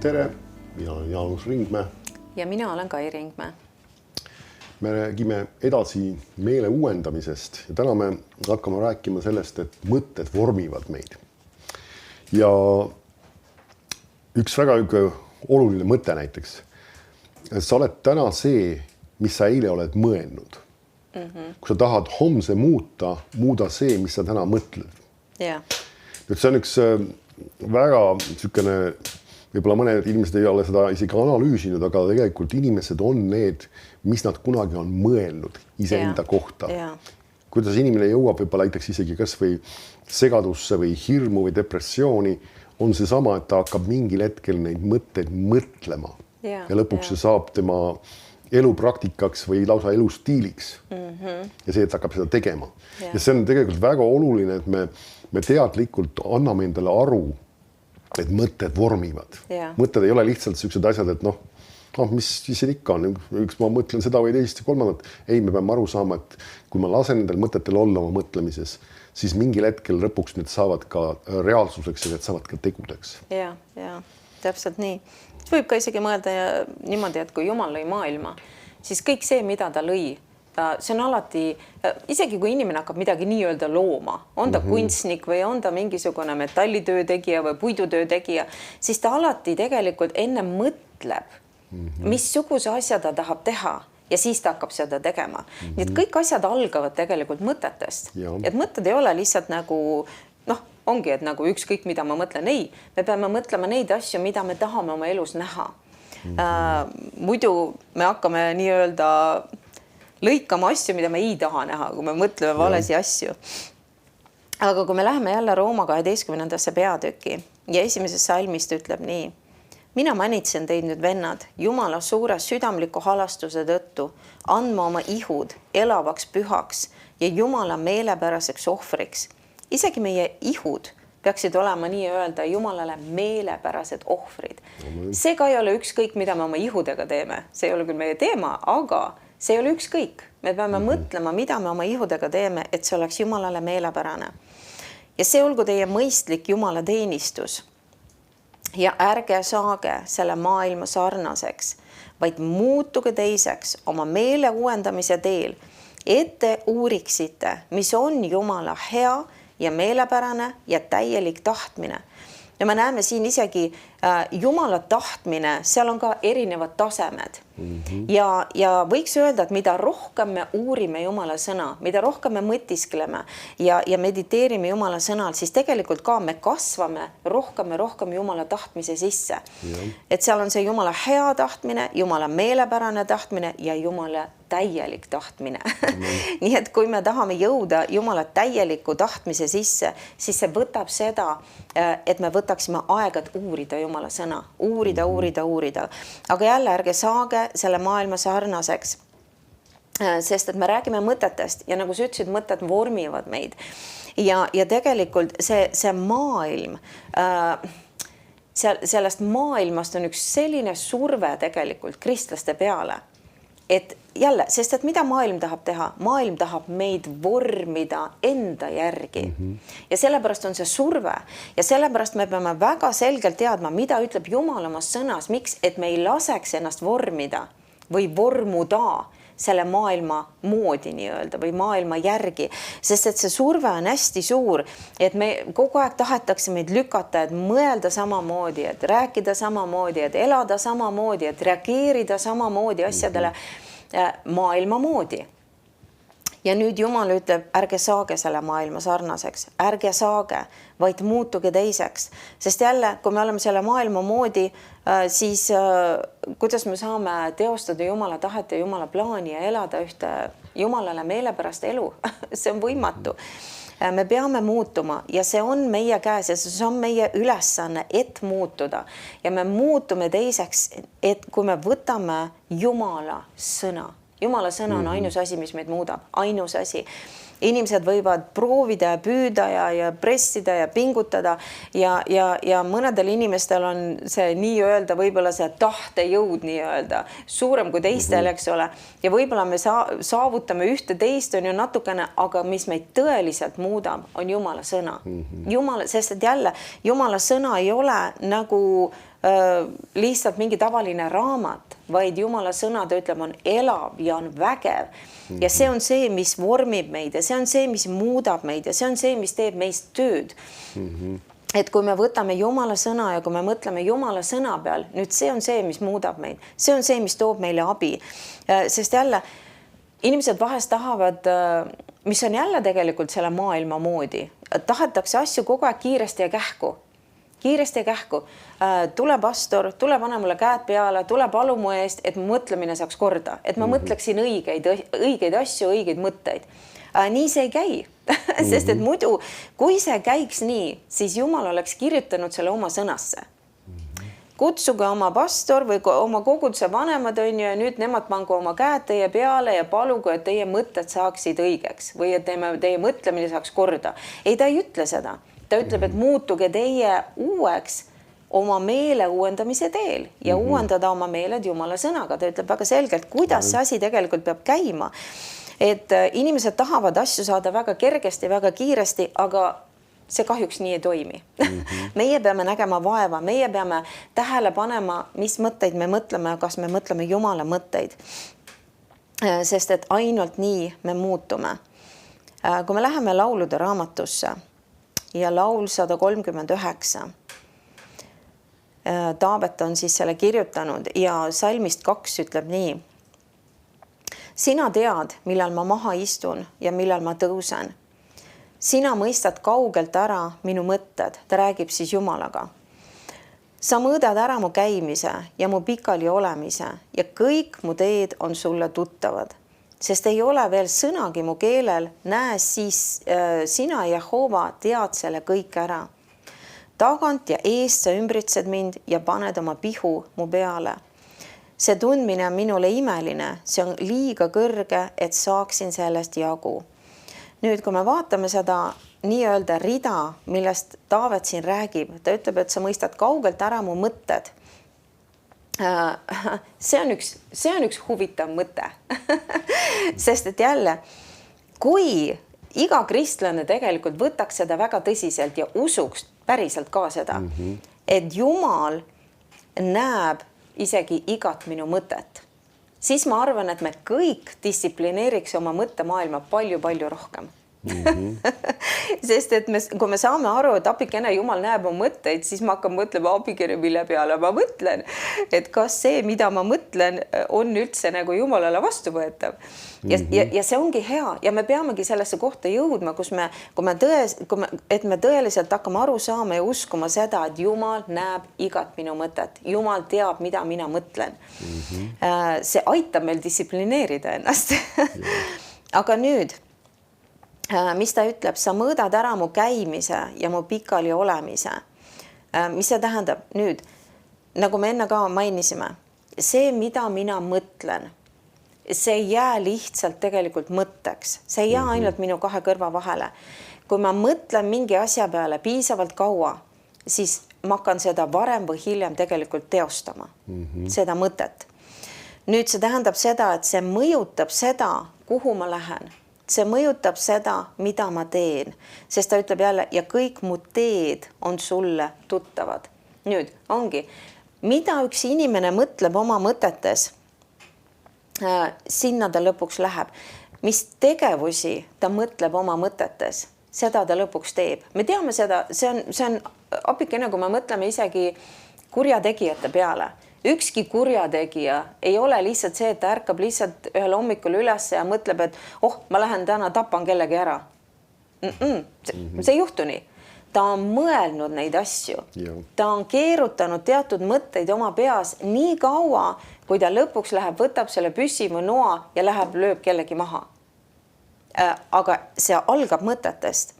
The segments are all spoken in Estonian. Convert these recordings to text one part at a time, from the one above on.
Tere, mina olen Jaanus Ringmäe. Ja mina olen Kai Ringmäe. Me räägime edasi meele uuendamisest ja täna me hakkame rääkima sellest, et mõtted vormivad meid. Ja üks väga oluline mõte näiteks. Sa oled täna see, mis sa eile oled mõelnud. Kui sa tahad homse muuta, muuda see, mis sa täna mõtled. Yeah. Nüüd see on üks väga sükene, võib-olla mõned inimesed ei ole seda isegi analüüsinud, aga tegelikult inimesed on need, mis nad kunagi on mõelnud iseenda kohta. Kuidas inimene jõuab võib-olla näiteks isegi kas või segadusse või hirmu või depressiooni, on see sama, et ta hakkab mingil hetkel neid mõtteid mõtlema. Ja lõpuks see saab tema elupraktikaks või lausa elustiiliks. Ja see, et ta hakkab seda tegema. Ja see on tegelikult väga oluline, et me teadlikult anname endale aru, et mõtted vormivad. Mõtted ei ole lihtsalt sellised asjad, et mis siin ikka on, üks ma mõtlen seda või teist ja kolmandat. Ei, me peame aru saama, et kui ma lasen nendel mõtetel olla oma mõtlemises, siis mingil hetkel lõpuks need saavad ka reaalsuseks ja need saavad ka tegudeks. Ja, täpselt nii. Võib ka isegi mõelda niimoodi, et kui Jumal lõi maailma, siis kõik see, mida ta lõi, see on alati, isegi kui inimene hakkab midagi nii-öelda looma, on ta kunstnik või on ta mingisugune metallitöö tegija või puidutöö tegija, siis ta alati tegelikult enne mõtleb, missuguse asja ta tahab teha ja siis ta hakkab seda tegema. Nii et kõik asjad algavad tegelikult mõtetest. Et mõtted ei ole lihtsalt nagu, ongi, et nagu ükskõik, mida ma mõtlen. Ei, me peame mõtlema neid asju, mida me tahame oma elus näha. Muidu me hakkame nii-öelda lõikama asju, mida me ei taha näha, kui me mõtleme valesi asju. Aga kui me läheme jälle Rooma 12. peatüki ja esimeses salmist ütleb nii. Mina manitsen teid nüüd vennad, Jumala suure südamliku halastuse tõttu, andma oma ihud elavaks pühaks ja Jumala meelepäraseks ohvriks. Isegi meie ihud peaksid olema nii-öelda Jumalale meelepärased ohvrid. See ka ei ole ükskõik, mida me oma ihudega teeme. See ei ole küll meie teema, aga see ei ole ükskõik. Me peame mõtlema, mida me oma ihudega teeme, et see oleks Jumalale meelepärane. Ja see olgu teie mõistlik Jumala teenistus. Ja ärge saage selle maailma sarnaseks, vaid muutuge teiseks oma meele uuendamise teel, et te uuriksite, mis on Jumala hea ja meelepärane ja täielik tahtmine. Ja me näeme siin isegi Jumala tahtmine, seal on ka erinevad tasemed. Ja võiks öelda, et mida rohkem me uurime Jumala sõna, mida rohkem me mõtiskleme ja mediteerime Jumala sõnal, siis tegelikult ka me kasvame rohkem Jumala tahtmise sisse. Et seal on see Jumala hea tahtmine, Jumala meelepärane tahtmine ja Jumala täielik tahtmine. Nii et kui me tahame jõuda Jumala täieliku tahtmise sisse, siis see võtab seda, et me võtaksime aega, et uurida Jumala sõna. Uurida. Aga jälle ärge saage selle maailma sarnaseks, sest et me räägime mõtetest ja nagu sa ütlesid, mõtted vormivad meid. Ja tegelikult see maailm, sellest maailmast on üks selline surve tegelikult kristlaste peale. Et jälle, sest et mida maailm tahab teha? Maailm tahab meid vormida enda järgi. Ja sellepärast on see surve. Ja sellepärast me peame väga selgelt teadma, mida ütleb Jumal oma sõnas, miks, et me ei laseks ennast vormida või vormuda selle maailma moodi nii-öelda või maailma järgi. Sest et see surve on hästi suur, et me kogu aeg tahetakse meid lükata, et mõelda samamoodi, et rääkida samamoodi, et elada samamoodi, et reageerida samamoodi asjadele maailma moodi. Ja nüüd Jumal ütleb, ärge saage selle maailma sarnaseks, ärge saage, vaid muutuge teiseks. Sest jälle, kui me oleme selle maailma moodi, siis kuidas me saame teostada Jumala tahet ja Jumala plaani ja elada ühte Jumalale meelepärast elu? See on võimatu. Me peame muutuma ja see on meie käes ja see on meie ülesanne, et muutuda. Ja me muutume teiseks, et kui me võtame Jumala sõna. Jumala sõna on ainus asi, mis meid muudab. Ainus asi. Inimesed võivad proovida ja püüda ja pressida ja pingutada ja mõnedel inimestel on see nii-öelda võib-olla see tahtejõud nii-öelda suurem kui teistel, eks ole. Ja võib-olla me saavutame ühte teist on ju natukene, aga mis meid tõeliselt muudab, on Jumala sõna. Jumala, sest et jälle, Jumala sõna ei ole nagu lihtsalt mingi tavaline raamat, vaid Jumala sõna, ta ütleb, on elav ja on vägev. Ja see on see, mis vormib meid ja see on see, mis muudab meid ja see on see, mis teeb meist tööd. Et kui me võtame Jumala sõna ja kui me mõtleme Jumala sõna peal, nüüd see on see, mis muudab meid. See on see, mis toob meile abi. Sest jälle, inimesed vahest tahavad, mis on jälle tegelikult selle maailma moodi. Tahetakse asju kogu aeg kiiresti ja kähku. Kiiresti ja kähku. Tule pastor, tule pane mulle käed peale, tule palu mu eest, et mu mõtlemine saaks korda. Et ma mõtleksin õigeid asju, õigeid mõtteid. Nii see ei käi. Sest et muidu, kui see käiks nii, siis Jumal oleks kirjutanud selle oma sõnasse. Kutsuge oma pastor või oma koguduse vanemad on ju, ja nüüd nemad pangu oma käed teie peale ja palugu, et teie mõtted saaksid õigeks või et teie mõtlemine saaks korda. Ei, ta ei ütle seda. Ta ütleb, et muutuge teie uueks oma meele uuendamise teel ja uuendada oma meeled Jumala sõnaga. Ta ütleb väga selgelt, kuidas see asi tegelikult peab käima. Et inimesed tahavad asju saada väga kergesti, väga kiiresti, aga see kahjuks nii ei toimi. Meie peame nägema vaeva, meie peame tähele panema, mis mõtteid me mõtleme, kas me mõtleme Jumala mõtteid. Sest et ainult nii me muutume. Kui me läheme laulude raamatusse ja laul 139, Taavet on siis selle kirjutanud ja salmist 2 ütleb nii. Sina tead, millal ma maha istun ja millal ma tõusen. Sina mõistad kaugelt ära minu mõtted, ta räägib siis Jumalaga. Sa mõõdad ära mu käimise ja mu pikali olemise ja kõik mu teed on sulle tuttavad. Sest ei ole veel sõnagi mu keelel, näe siis sina, Jehova, tead selle kõik ära. Tagant ja eest sa ümbritsed mind ja paned oma pihu mu peale. See tundmine on minule imeline, see on liiga kõrge, et saaksin sellest jagu. Nüüd, kui me vaatame seda nii-öelda rida, millest Taavet siin räägib, ta ütleb, et sa mõistad kaugelt ära mu mõtted. See on üks huvitav mõte. Sest et jälle, kui iga kristlane tegelikult võtaks seda väga tõsiselt ja usuks päriselt ka seda, et Jumal näeb isegi igat minu mõtet, siis ma arvan, et me kõik distsiplineeriks oma mõttemaailma palju-palju rohkem. Sest et kui me saame aru, et apikene Jumal näeb oma mõtteid, siis ma hakkan mõtlema apikene, mille peale ma mõtlen, et kas see, mida ma mõtlen, on üldse nagu Jumalale vastuvõetav. Ja see ongi hea ja me peamegi sellesse kohta jõudma, et me tõeliselt hakkame aru saama ja uskuma seda, et Jumal näeb igat minu mõtet. Jumal teab, mida mina mõtlen. See aitab meil distsiplineerida ennast. Aga nüüd, mis ta ütleb, sa mõõdad ära mu käimise ja mu pikali olemise. Mis see tähendab? Nüüd, nagu me enne ka mainisime, see, mida mina mõtlen, see ei jää lihtsalt tegelikult mõtteks. See ei jää ainult minu kahe kõrva vahele. Kui ma mõtlen mingi asja peale piisavalt kaua, siis ma hakkan seda varem või hiljem tegelikult teostama, seda mõtet. Nüüd see tähendab seda, et see mõjutab seda, kuhu ma lähen. See mõjutab seda, mida ma teen, sest ta ütleb jälle, ja kõik mu teed on sulle tuttavad. Nüüd ongi, mida üks inimene mõtleb oma mõtetes, sinna ta lõpuks läheb. Mis tegevusi ta mõtleb oma mõtetes, seda ta lõpuks teeb. Me teame seda, see on apikene, kui me mõtleme isegi kurjategijate peale. Ükski kurjategija ei ole lihtsalt see, et ta ärkab lihtsalt ühel hommikul üles ja mõtleb, et ma lähen täna tapan kellegi ära. See ei juhtu nii. Ta on mõelnud neid asju. Ta on keerutanud teatud mõtteid oma peas nii kaua, kui ta lõpuks läheb, võtab selle püssi või noa ja läheb, lööb kellegi maha. Aga see algab mõtetest.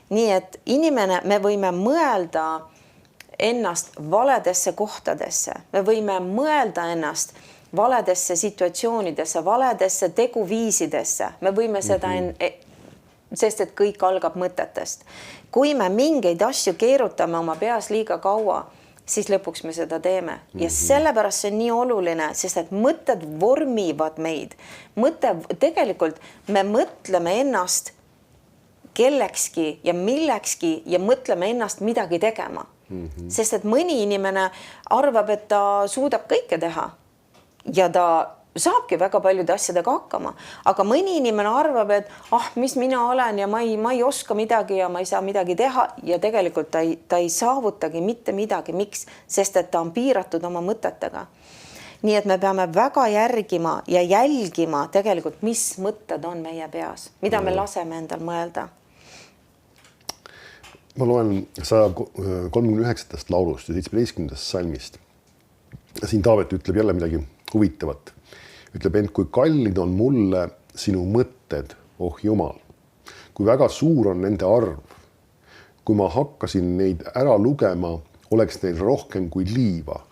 Nii et inimene, me võime mõelda ennast valedesse kohtadesse. Me võime mõelda ennast valedesse situatsioonidesse, valedesse teguviisidesse. Me võime seda, sest et kõik algab mõtetest. Kui me mingeid asju keerutame oma peas liiga kaua, siis lõpuks me seda teeme. Ja sellepärast see on nii oluline, sest et mõtted vormivad meid. Tegelikult me mõtleme ennast kellekski ja millekski ja mõtleme ennast midagi tegema. Sest et mõni inimene arvab, et ta suudab kõike teha ja ta saabki väga paljude asjadega hakkama, aga mõni inimene arvab, et mis mina olen ja ma ei oska midagi ja ma ei saa midagi teha ja tegelikult ta ei saavutagi mitte midagi. Miks? Sest et ta on piiratud oma mõtetega. Nii et me peame väga järgima ja jälgima tegelikult, mis mõtted on meie peas, mida me laseme endal mõelda. Ma loen 139. laulust ja 17. salmist. Siin Taavet ütleb jälle midagi huvitavat. Ütleb, ent kui kallid on mulle sinu mõtted, oh Jumal, kui väga suur on nende arv. Kui ma hakkasin neid ära lugema, oleks neil rohkem kui liiva.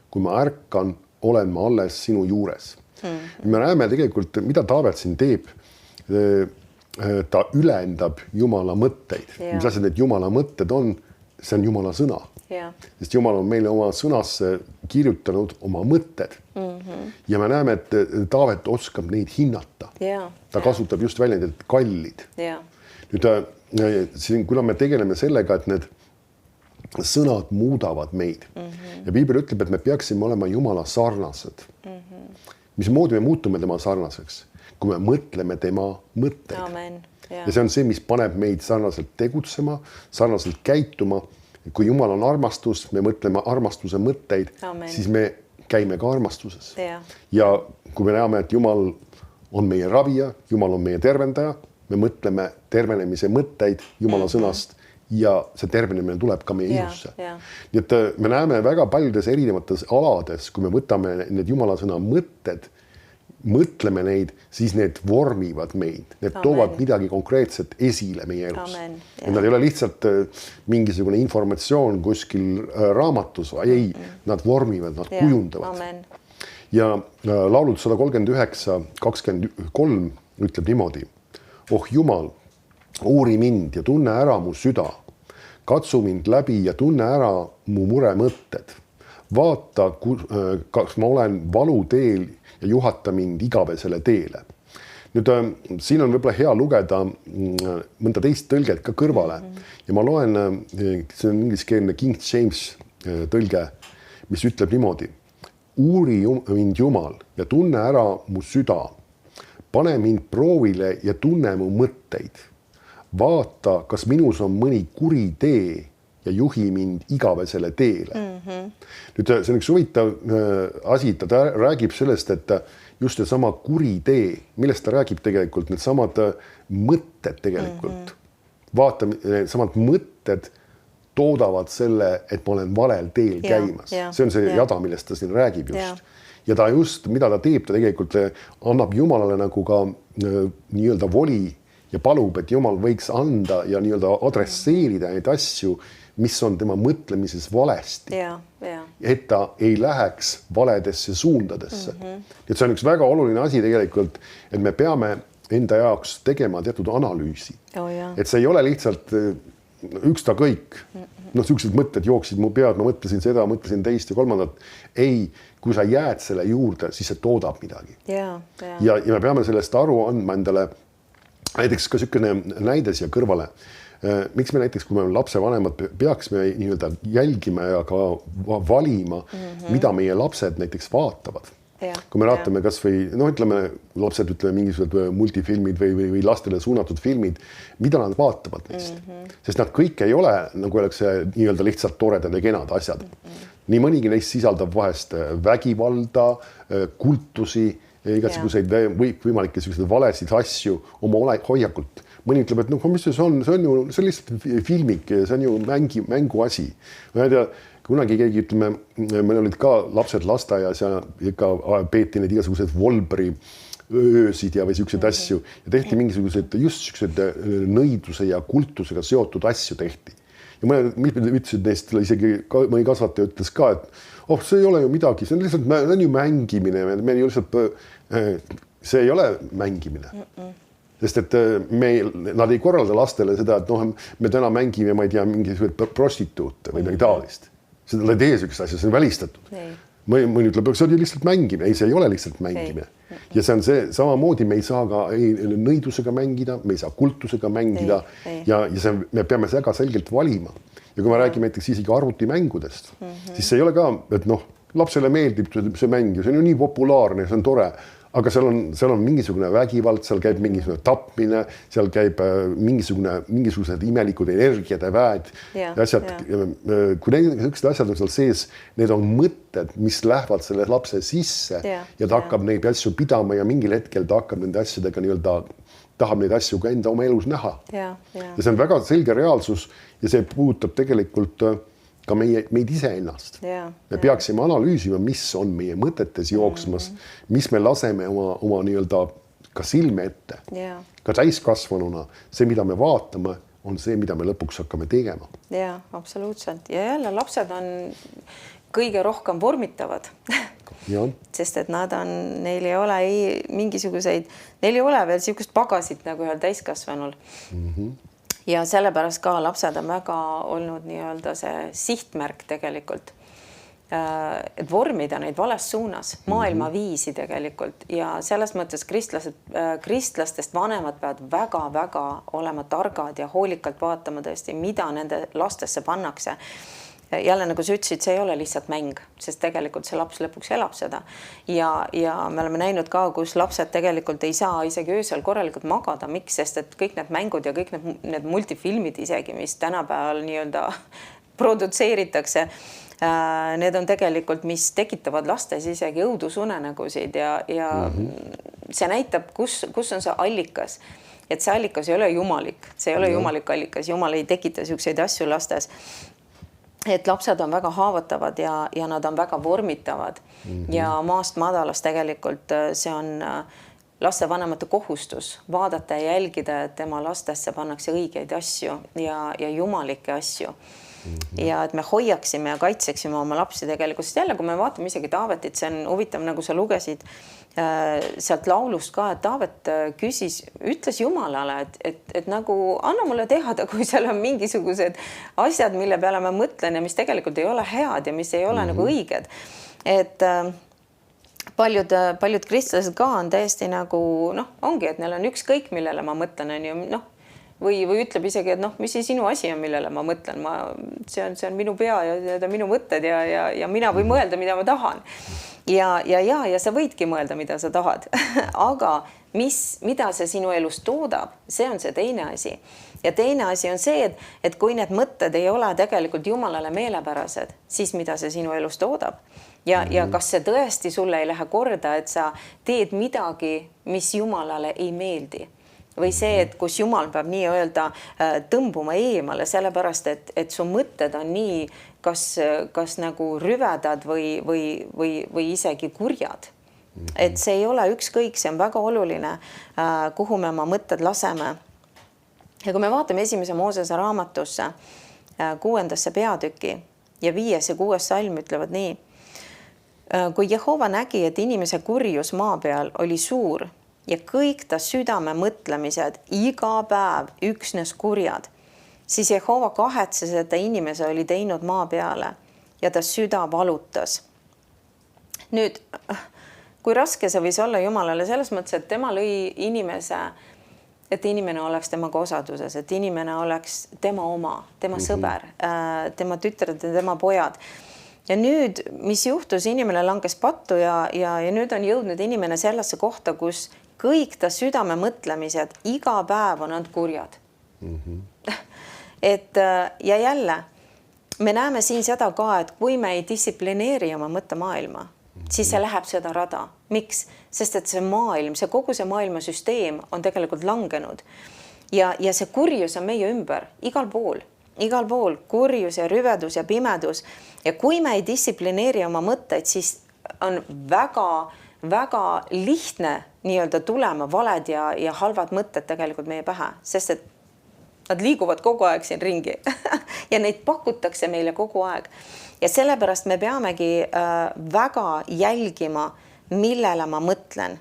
Kui ma ärkan, olen ma alles sinu juures. Me näeme tegelikult, mida Taavet siin teeb. Ta ülendab Jumala mõtteid. Mis asjad need Jumala mõtted on? See on Jumala sõna. Sest Jumal on meile oma sõnasse kirjutanud oma mõtted. Ja me näeme, et Taavet oskab neid hinnata. Ta kasutab just väljendit kallid. Nüüd, kuna me tegeleme sellega, et need sõnad muudavad meid. Ja Piibel ütleb, et me peaksime olema Jumala sarnased. Mismoodi me muutume tema sarnaseks? Kui me mõtleme tema mõtteid. Amen. Ja see on see, mis paneb meid sarnaselt tegutsema, sarnaselt käituma. Kui Jumal on armastus, me mõtleme armastuse mõtteid, siis me käime ka armastuses. Ja kui me näeme, et Jumal on meie ravija, Jumal on meie tervendaja, me mõtleme tervenemise mõtteid Jumala sõnast ja see tervenemine tuleb ka meie ilusse. Nii et me näeme väga paljudes erinevates alades, kui me võtame need Jumala sõna mõtted, mõtleme neid, siis need vormivad meid. Need toovad midagi konkreetset esile meie elus. Ja nad ei ole lihtsalt mingisugune informatsioon kuskil raamatus, ei, nad vormivad, nad kujundavad. Ja laulud 139:23 ütleb niimoodi. Oh Jumal, uuri mind ja tunne ära mu süda. Katsu mind läbi ja tunne ära mu mure mõtted. Vaata, kas ma olen valuteel ja juhata mind igavesele teele. Nüüd siin on võib-olla hea lugeda mõnda teist tõlget ka kõrvale. Ja ma loen, see on ingliskeelne King James tõlge, mis ütleb niimoodi. Uuri mind Jumal ja tunne ära mu süda. Pane mind proovile ja tunne mu mõtteid. Vaata, kas minus on mõni kuri tee ja juhi mind igavesele teele. Nüüd see on üks huvitav asi, ta räägib sellest, et just see sama kuri tee, millest ta räägib tegelikult, need samad mõtted tegelikult. Vaata, need samad mõtted toodavad selle, et ma olen valel teel käimas. See on see jada, millest ta siin räägib just. Ja ta just, mida ta teeb, ta tegelikult annab Jumalale nagu ka nii-öelda voli ja palub, et Jumal võiks anda ja nii-öelda adresseerida neid asju, mis on tema mõtlemises valesti. Et ta ei läheks valedesse suundadesse. Et see on üks väga oluline asi tegelikult, et me peame enda jaoks tegema teatud analüüsi. Et see ei ole lihtsalt üksta kõik. Sellised mõtted jooksid mu pead, ma mõtlesin seda, mõtlesin teist ja kolmandat. Ei, kui sa jääd selle juurde, siis see toodab midagi. Ja me peame sellest aru andma endale. Näiteks ka sükene näide siia kõrvale. Miks me näiteks, kui me oleme lapsevanemad, peaksime nii-öelda jälgima ja ka valima, mida meie lapsed näiteks vaatavad. Kui me vaatame kas või, ütleme, lapsed ütleme mingisugused multifilmid või lastele suunatud filmid, mida nad vaatavad neist. Sest nad kõik ei ole, nagu öeldakse, nii-öelda lihtsalt toredad ja kenad asjad. Nii mõnigi neist sisaldab vahest vägivalda, kultusi, igasuguseid võimalikke valesid asju oma hoiakult. Mõni ütleb, et mis see on lihtsalt filmik, see on ju mänguasi. Ma ei tea, kunagi keegi ütleme, meil olid ka lapsed lasteaias ja ikka peeti neid igasugused Volbri öösid ja või selliseid asju ja tehti mingisugused just sellised nõiduse ja kultusega seotud asju tehti. Ja mõned ütlesid neist, isegi mõni kasvataja ütles ka, et see ei ole ju midagi, see on lihtsalt mängimine, me ju lihtsalt, see ei ole mängimine. Sest et nad ei korralda lastele seda, et me täna mängime, ma ei tea, mingisugused prostituute või midagi taolist. Seda ei tee sellist asja, see on välistatud. Mõni ütleb, et see on lihtsalt mängimine. Ei, see ei ole lihtsalt mängimine. Ja see on see samamoodi, me ei saa ka nõidusega mängida, me ei saa kultusega mängida ja me peame väga selgelt valima. ja kui me räägime näiteks isegi arvutimängudest, siis see ei ole ka, et noh, lapsele meeldib see mäng ja see on ju nii populaarne, see on tore, aga seal on mingisugune vägivald, seal käib mingisugune tapmine, seal käib mingisugused imelikud energiade väed ja asjad. Kui niisugused asjad on seal sees, need on mõtted, mis lähevad selle lapse sisse ja ta hakkab neid asju pidama ja mingil hetkel ta hakkab nende asjadega nii-öelda tahab neid asju ka enda oma elus näha. Ja see on väga selge reaalsus ja see puudutab tegelikult ka meid iseennast. Me peaksime analüüsima, mis on meie mõtetes jooksmas, mis me laseme oma nii-öelda ka silme ette. Ka täiskasvanuna see, mida me vaatame, on see, mida me lõpuks hakkame tegema. Jaa, absoluutselt. Ja jälle lapsed on kõige rohkem vormitavad. Sest et neil ei ole mingisuguseid, neil ei ole veel niisugust pagasit nagu ühel täiskasvanul. Ja sellepärast ka lapsed on väga olnud nii-öelda see sihtmärk tegelikult, et vormida neid vales suunas, maailmaviisi tegelikult ja selles mõttes kristlastest vanemad peavad väga-väga olema targad ja hoolikalt vaatama tõesti, mida nende lastesse pannakse. Jälle, nagu sa ütlesid, see ei ole lihtsalt mäng, sest tegelikult see laps lõpuks elab seda. Ja me oleme näinud ka, kus lapsed tegelikult ei saa isegi öösel korralikult magada. Miks? Sest et kõik need mängud ja kõik need multifilmid isegi, mis tänapäeval nii-öelda produtseeritakse, need on tegelikult, mis tekitavad lastes isegi õudusunenägusid ja see näitab, kus on see allikas. Et see allikas ei ole jumalik, see ei ole jumalik allikas. Jumal ei tekita niisuguseid asju lastes. Et lapsed on väga haavatavad ja nad on väga vormitavad ja maast madalast tegelikult see on lastevanemate kohustus vaadata ja jälgida, et tema lastesse pannakse õigeid asju ja jumalikke asju. Ja et me hoiaksime ja kaitseksime oma lapsi tegelikult, sest jälle, kui me vaatame isegi Taavetit, see on huvitav, nagu sa lugesid sealt laulust ka, et Taavet ütles Jumalale, et nagu anna mulle teada, kui seal on mingisugused asjad, mille peale ma mõtlen ja mis tegelikult ei ole head ja mis ei ole nagu õiged. Et paljud kristlased ka on täiesti nagu, ongi, et neil on ükskõik, millele ma mõtlen, on ju, või ütleb isegi, et mis see sinu asi on, millele ma mõtlen. See on minu pea ja minu mõtted ja mina võin mõelda, mida ma tahan. Ja sa võidki mõelda, mida sa tahad. Aga mida see sinu elus toodab, see on see teine asi. Ja teine asi on see, et kui need mõtted ei ole tegelikult Jumalale meelepärased, siis mida see sinu elus toodab. Ja kas see tõesti sulle ei lähe korda, et sa teed midagi, mis Jumalale ei meeldi. Või see, et kus Jumal peab nii-öelda tõmbuma eemale, sellepärast, et su mõtted on nii kas nagu rüvedad või isegi kurjad. Et see ei ole ükskõik, see on väga oluline, kuhu me oma mõtted laseme. Ja kui me vaatame esimese Moosese raamatusse 6. peatüki ja 5. ja 6. salm ütlevad nii. Kui Jehova nägi, et inimese kurjus maa peal oli suur, ja kõik ta südame mõtlemised iga päev üksnes kurjad, siis Jehova kahetses, et ta inimese oli teinud maa peale ja ta süda valutas. Nüüd, kui raske see võis olla Jumalale selles mõttes, et tema lõi inimese, et inimene oleks temaga osaduses, et inimene oleks tema oma, tema sõber, tema tütred ja tema pojad. Ja nüüd, mis juhtus, inimene langes pattu ja nüüd on jõudnud inimene sellesse kohta, kus kõik ta südame mõtlemised iga päev on nad kurjad. Ja jälle, me näeme siin seda ka, et kui me ei distsiplineeri oma mõttemaailma, siis see läheb seda rada. Miks? Sest et see maailm, kogu see maailmasüsteem on tegelikult langenud. Ja see kurjus on meie ümber, igal pool kurjus ja rüvedus ja pimedus. Ja kui me ei distsiplineeri oma mõtteid, siis on väga lihtne nii-öelda tulema valed ja halvad mõtted tegelikult meie pähe, sest et nad liiguvad kogu aeg siin ringi ja neid pakutakse meile kogu aeg. Ja sellepärast me peamegi väga jälgima, millele ma mõtlen.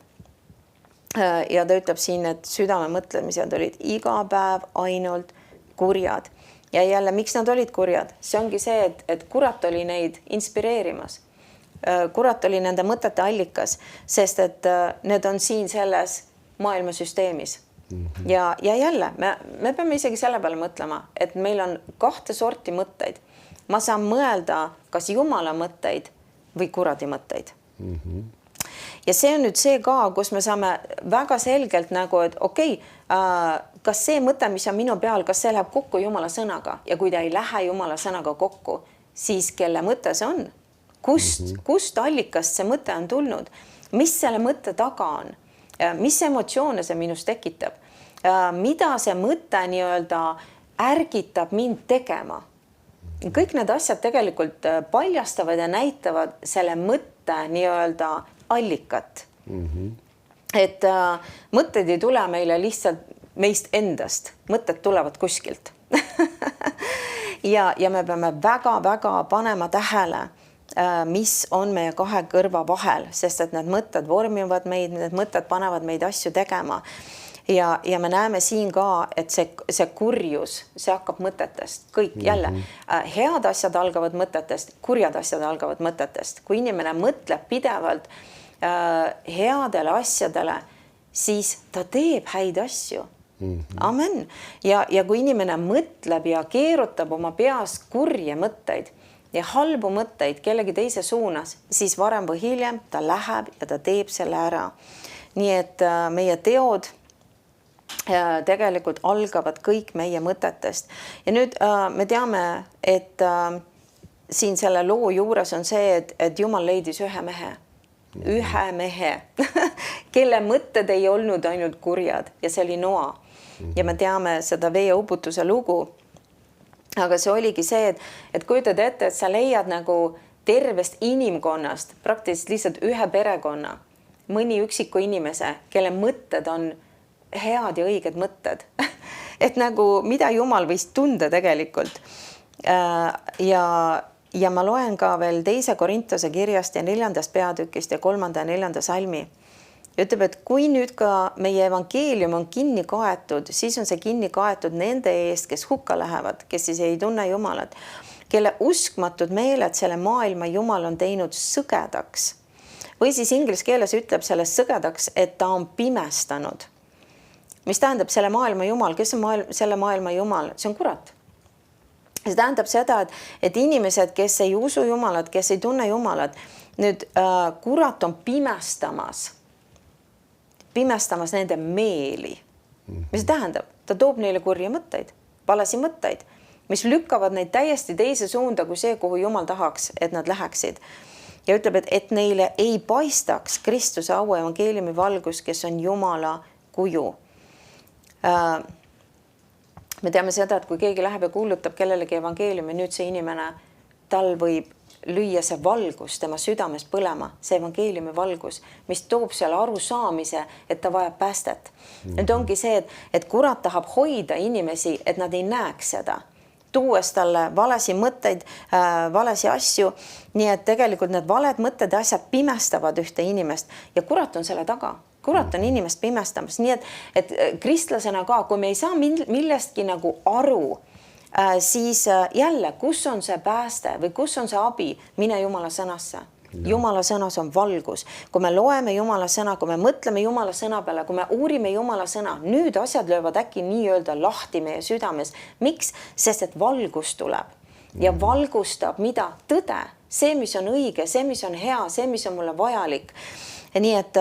Ja ta ütleb siin, et südame mõtlemised olid iga päev ainult kurjad. Ja jälle, miks nad olid kurjad? See ongi see, et kurat oli neid inspireerimas. Kurat oli nende mõtete allikas, sest et need on siin selles maailmasüsteemis. ja jälle, me peame isegi selle peale mõtlema, et meil on 2 sorti mõtteid. Ma saan mõelda kas Jumala mõtteid või kuradi mõtteid. Ja see on nüüd see ka, kus me saame väga selgelt nagu, et okei, kas see mõte, mis on minu peal, kas see läheb kokku Jumala sõnaga ja kui ta ei lähe Jumala sõnaga kokku, siis kelle mõte see on? Kust allikast see mõte on tulnud? Mis selle mõtte taga on? Mis emotsioone see minus tekitab? Mida see mõte nii-öelda ärgitab mind tegema? Kõik need asjad tegelikult paljastavad ja näitavad selle mõtte nii-öelda allikat. Et mõtted ei tule meile lihtsalt meist endast. Mõtted tulevad kuskilt. ja me peame väga-väga panema tähele, mis on meie 2 kõrva vahel, sest et need mõtted vormivad meid, need mõtted panevad meid asju tegema. Ja me näeme siin ka, et see kurjus, see hakkab mõtetest. Kõik jälle, head asjad algavad mõtetest, kurjad asjad algavad mõtetest. Kui inimene mõtleb pidevalt headele asjadele, siis ta teeb häid asju. Amen. Ja kui inimene mõtleb ja keerutab oma peas kurje mõtteid ja halbu mõtteid kellegi teise suunas, siis varem või hiljem ta läheb ja ta teeb selle ära. Nii et meie teod tegelikult algavad kõik meie mõtetest. Ja nüüd me teame, et siin selle loo juures on see, et Jumal leidis ühe mehe, kelle mõtted ei olnud ainult kurjad ja see oli Noa. Ja me teame seda veeuputuse lugu. Aga see oligi see, et kujutad ette, et sa leiad nagu tervest inimkonnast, praktiliselt lihtsalt ühe perekonna, mõni üksiku inimese, kelle mõtted on head ja õiged mõtted. Et nagu mida Jumal võis tunda tegelikult. Ja ma loen ka veel 2 Korintuse kirjast ja 4. peatükist ja 3. ja 4. salmi. Ütleb, et kui nüüd ka meie evangeelium on kinni kaetud, siis on see kinni kaetud nende eest, kes hukka lähevad, kes siis ei tunne Jumalat, kelle uskmatud meeled selle maailma Jumal on teinud sõgedaks. Või siis inglise keeles ütleb sellest sõgedaks, et ta on pimestanud. Mis tähendab selle maailma Jumal? Kes on selle maailma Jumal? See on kurat. See tähendab seda, et inimesed, kes ei usu Jumalat, kes ei tunne Jumalat, nüüd kurat on pimestamas nende meeli. Mis see tähendab? Ta toob neile kurje mõtteid, valesi mõtteid, mis lükkavad neid täiesti teise suunda kui see, kuhu Jumal tahaks, et nad läheksid. Ja ütleb, et neile ei paistaks Kristuse au evangeeliumi valgus, kes on Jumala kuju. Me teame seda, et kui keegi läheb ja kuulutab kellelegi evangeeliumi, nüüd see inimene, tal võib lüüa see valgus tema südames põlema, see evangeeliumi valgus, mis toob selle arusaamise, et ta vajab päästet. Nüüd ongi see, et kurat tahab hoida inimesi, et nad ei näeks seda, tuues talle valesi mõtteid, valesi asju, nii et tegelikult need valed mõtted ja asjad pimestavad ühte inimest ja kurat on selle taga. Kurat on inimest pimestamas, nii et kristlasena ka, kui me ei saa millestki nagu aru, siis jälle, kus on see pääste või kus on see abi, mine Jumala sõnasse. Jumala sõnas on valgus. Kui me loeme Jumala sõna, kui me mõtleme Jumala sõna peale, kui me uurime Jumala sõna, nüüd asjad löövad äkki nii-öelda lahti meie südames. Miks? Sest et valgus tuleb ja valgustab mida? Tõde. See, mis on õige, see, mis on hea, see, mis on mulle vajalik. Ja nii et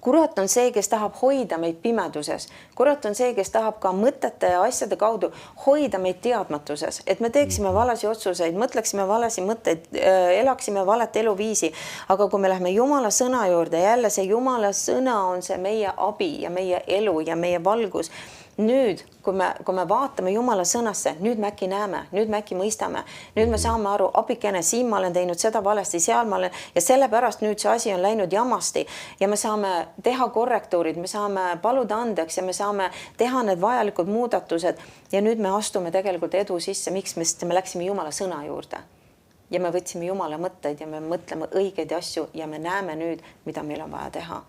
kurat on see, kes tahab hoida meid pimeduses. Kurat on see, kes tahab ka mõtete ja asjade kaudu hoida meid teadmatuses, et me teeksime valesi otsuseid, mõtleksime valesi mõtteid, elaksime valet eluviisi. Aga kui me läheme Jumala sõna juurde, jälle see Jumala sõna on see meie abi ja meie elu ja meie valgus. Nüüd, kui me vaatame Jumala sõnasse, nüüd me äkki näeme, nüüd me äkki mõistame, nüüd me saame aru, abikene, siin ma olen teinud seda valesti, seal ma olen ja sellepärast nüüd see asi on läinud jamasti ja me saame teha korrektuurid, me saame paluda andeks ja me saame teha need vajalikud muudatused ja nüüd me astume tegelikult edu sisse, miks me läksime Jumala sõna juurde ja me võtsime Jumala mõtteid ja me mõtleme õigeid asju ja me näeme nüüd, mida meil on vaja teha.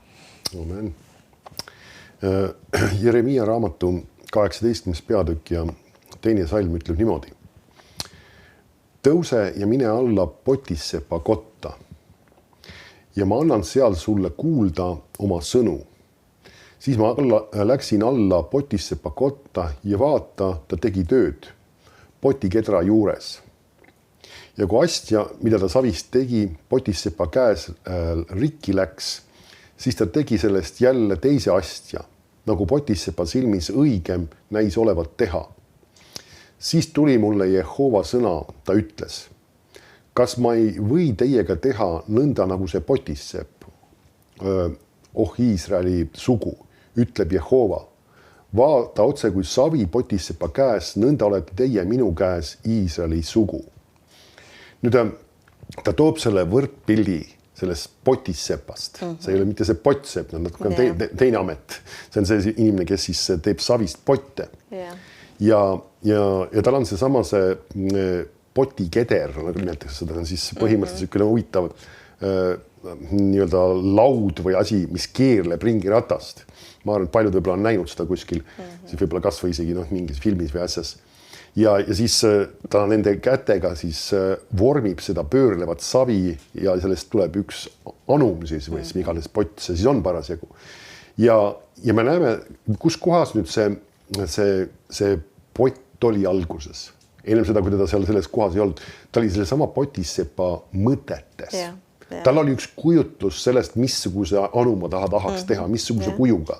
Amen. Jeremia raamatu 18. peatükk ja 2. salm ütleb niimoodi. Tõuse ja mine alla Potissepa kotta ja ma annan seal sulle kuulda oma sõnu. siis ma läksin alla potissepa kotta ja vaata, ta tegi tööd potikedra juures. Ja kui astja, mida ta savist tegi, potissepa käes rikki läks, siis ta tegi sellest jälle teise astja, nagu potissepa silmis õigem näis olevat teha. Siis tuli mulle Jehova sõna, ta ütles, kas ma ei või teiega teha nõnda nagu see potissepp, Iisraeli sugu, ütleb Jehova. Vaata otse kui savi potissepa käes, nõnda olete teie minu käes Iisraeli sugu. Nüüd ta toob selle võrdpildi sellest potissepast. See ei ole mitte see pottsepp, natuke on teine amet. See on see inimene, kes siis teeb savist potte. Ja tal on seesama see potikeder, nagu nimetakse seda, on siis põhimõtteliselt selline huvitav nii-öelda laud või asi, mis keerleb ringi ratast. Ma arvan, et paljud võib-olla on näinud seda kuskil, siis võib-olla kas või isegi mingis filmis või asjas. Ja siis ta nende kätega siis vormib seda pöörlevat savi ja sellest tuleb üks anum siis või iganes pott, see siis on parasjagu. Ja me näeme, kus kohas nüüd see pott oli alguses. Ennem seda, kui teda seal selles kohas ei olnud, ta oli selle sama potissepa mõtetes. Tal oli üks kujutlus sellest, missuguse anuma ta tahaks teha, missuguse kujuga.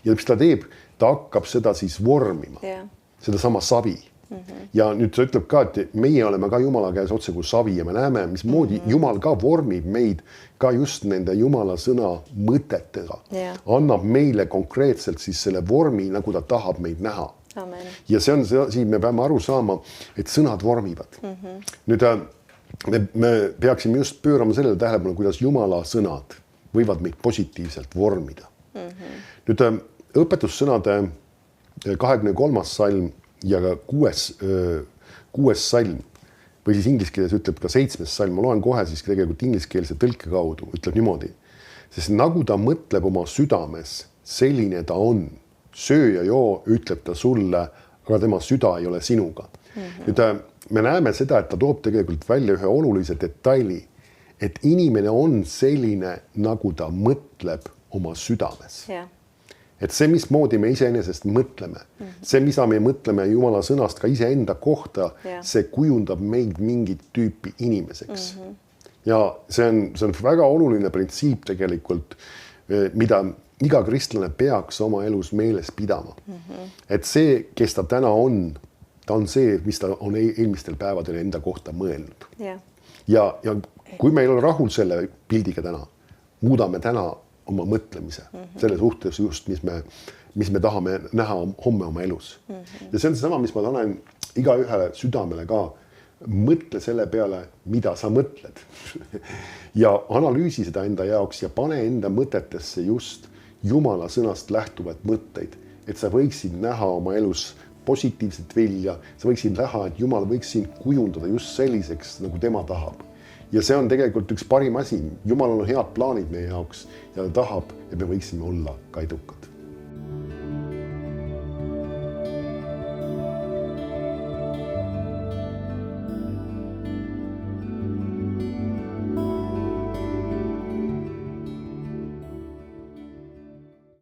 Ja mis ta teeb, ta hakkab seda siis vormima, seda sama savi. Ja nüüd ta ütleb ka, et meie oleme ka Jumala käes otse kui savi ja me näeme, mismoodi Jumal ka vormib meid ka just nende Jumala sõna mõtetega. Annab meile konkreetselt siis selle vormi, nagu ta tahab meid näha. Amen. Ja see on, siin me peame aru saama, et sõnad vormivad. Nüüd me peaksime just pöörama sellele tähelepanu, kuidas Jumala sõnad võivad meid positiivselt vormida. Nüüd õpetussõnade 23. salm ja ka 6. salm või siis inglise keeles ütleb ka 7. salm, ma loen kohe siis tegelikult ingliskeelse tõlke kaudu, ütleb niimoodi, sest nagu ta mõtleb oma südames, selline ta on. Söö ja joo, ütleb ta sulle, aga tema süda ei ole sinuga. Nüüd me näeme seda, et ta toob tegelikult välja ühe olulise detaili, et inimene on selline, nagu ta mõtleb oma südames. Et see, mismoodi me iseenesest mõtleme, see, mida me mõtleme Jumala sõnast ka iseenda kohta, see kujundab meid mingit tüüpi inimeseks. Ja see on väga oluline printsiip tegelikult, mida iga kristlane peaks oma elus meeles pidama. Et see, kes ta täna on, ta on see, mis ta on eelmistel päevadel enda kohta mõelnud. Ja kui meil on rahul selle pildiga täna, muudame täna oma mõtlemise, selle suhtes just, mis me tahame näha homme oma elus. Ja see on seesama, mis ma tahan iga ühele südamele ka, mõtle selle peale, mida sa mõtled. Ja analüüsi seda enda jaoks ja pane enda mõtetesse just Jumala sõnast lähtuvad mõtteid, et sa võiksid näha oma elus positiivset vilja, sa võiksid näha, et Jumal võiks sind kujundada just selliseks, nagu tema tahab. Ja see on tegelikult üks parim asi. Jumalal on head plaanid meie jaoks ja ta tahab, et me võiksime olla ka edukad.